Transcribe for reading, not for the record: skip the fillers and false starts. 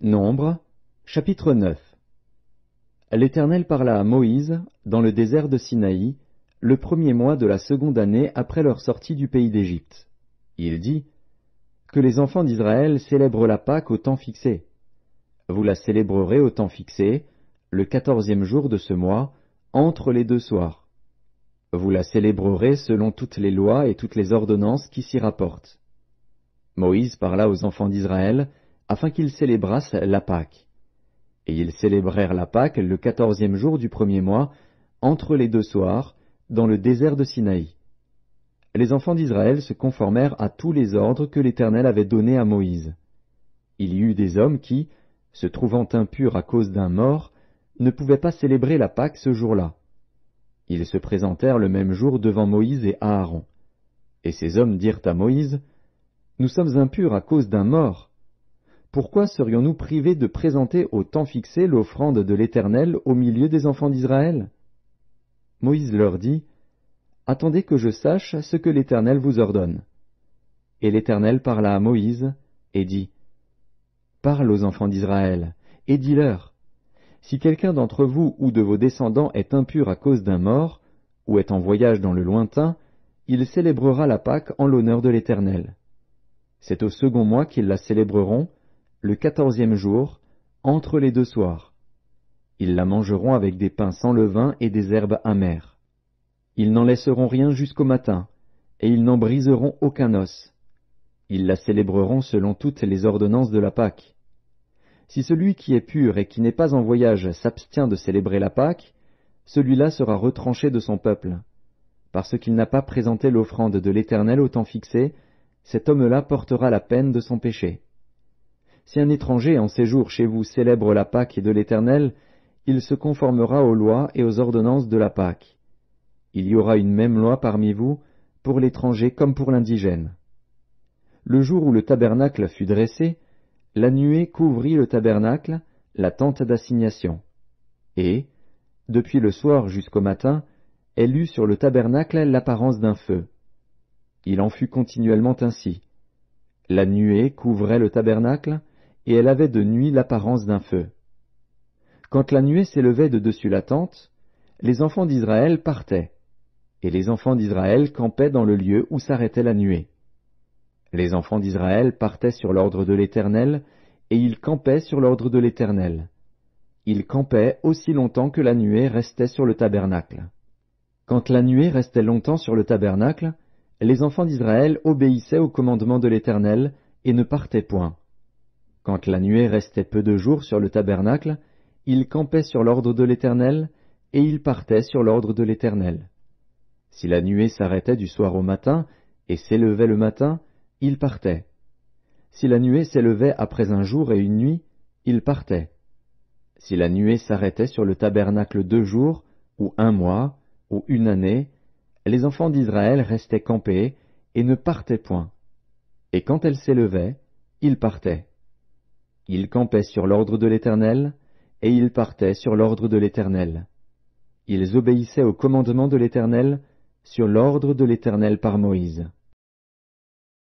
Nombre, chapitre 9. L'Éternel parla à Moïse, dans le désert de Sinaï, le premier mois de la seconde année après leur sortie du pays d'Égypte. Il dit, que les enfants d'Israël célèbrent la Pâque au temps fixé. Vous la célébrerez au temps fixé, le 14e jour de ce mois, entre les deux soirs. Vous la célébrerez selon toutes les lois et toutes les ordonnances qui s'y rapportent. Moïse parla aux enfants d'Israël, afin qu'ils célébrassent la Pâque. Et ils célébrèrent la Pâque le 14e jour du premier mois, entre les deux soirs, dans le désert de Sinaï. Les enfants d'Israël se conformèrent à tous les ordres que l'Éternel avait donnés à Moïse. Il y eut des hommes qui, se trouvant impurs à cause d'un mort, ne pouvaient pas célébrer la Pâque ce jour-là. Ils se présentèrent le même jour devant Moïse et Aaron. Et ces hommes dirent à Moïse, « Nous sommes impurs à cause d'un mort. Pourquoi serions-nous privés de présenter au temps fixé l'offrande de l'Éternel au milieu des enfants d'Israël » Moïse leur dit, « Attendez que je sache ce que l'Éternel vous ordonne. » Et l'Éternel parla à Moïse et dit, « Parle aux enfants d'Israël, et dis-leur, si quelqu'un d'entre vous ou de vos descendants est impur à cause d'un mort, ou est en voyage dans le lointain, il célébrera la Pâque en l'honneur de l'Éternel. C'est au second mois qu'ils la célébreront, le 14e jour, entre les deux soirs. Ils la mangeront avec des pains sans levain et des herbes amères. Ils n'en laisseront rien jusqu'au matin, et ils n'en briseront aucun os. Ils la célébreront selon toutes les ordonnances de la Pâque. Si celui qui est pur et qui n'est pas en voyage s'abstient de célébrer la Pâque, celui-là sera retranché de son peuple. Parce qu'il n'a pas présenté l'offrande de l'Éternel au temps fixé, cet homme-là portera la peine de son péché. Si un étranger en séjour chez vous célèbre la Pâque de l'Éternel, il se conformera aux lois et aux ordonnances de la Pâque. Il y aura une même loi parmi vous, pour l'étranger comme pour l'indigène. Le jour où le tabernacle fut dressé, la nuée couvrit le tabernacle, la tente d'assignation. Et, depuis le soir jusqu'au matin, elle eut sur le tabernacle l'apparence d'un feu. Il en fut continuellement ainsi. La nuée couvrait le tabernacle, et elle avait de nuit l'apparence d'un feu. Quand la nuée s'élevait de dessus la tente, les enfants d'Israël partaient, et les enfants d'Israël campaient dans le lieu où s'arrêtait la nuée. Les enfants d'Israël partaient sur l'ordre de l'Éternel, et ils campaient sur l'ordre de l'Éternel. Ils campaient aussi longtemps que la nuée restait sur le tabernacle. Quand la nuée restait longtemps sur le tabernacle, les enfants d'Israël obéissaient au commandement de l'Éternel et ne partaient point. Quand la nuée restait peu de jours sur le tabernacle, ils campaient sur l'ordre de l'Éternel, et ils partaient sur l'ordre de l'Éternel. Si la nuée s'arrêtait du soir au matin, et s'élevait le matin, ils partaient. Si la nuée s'élevait après un jour et une nuit, ils partaient. Si la nuée s'arrêtait sur le tabernacle 2 jours, ou un mois, ou une année, les enfants d'Israël restaient campés, et ne partaient point. Et quand elle s'élevait, ils partaient. Ils campaient sur l'ordre de l'Éternel, et ils partaient sur l'ordre de l'Éternel. Ils obéissaient au commandement de l'Éternel, sur l'ordre de l'Éternel par Moïse.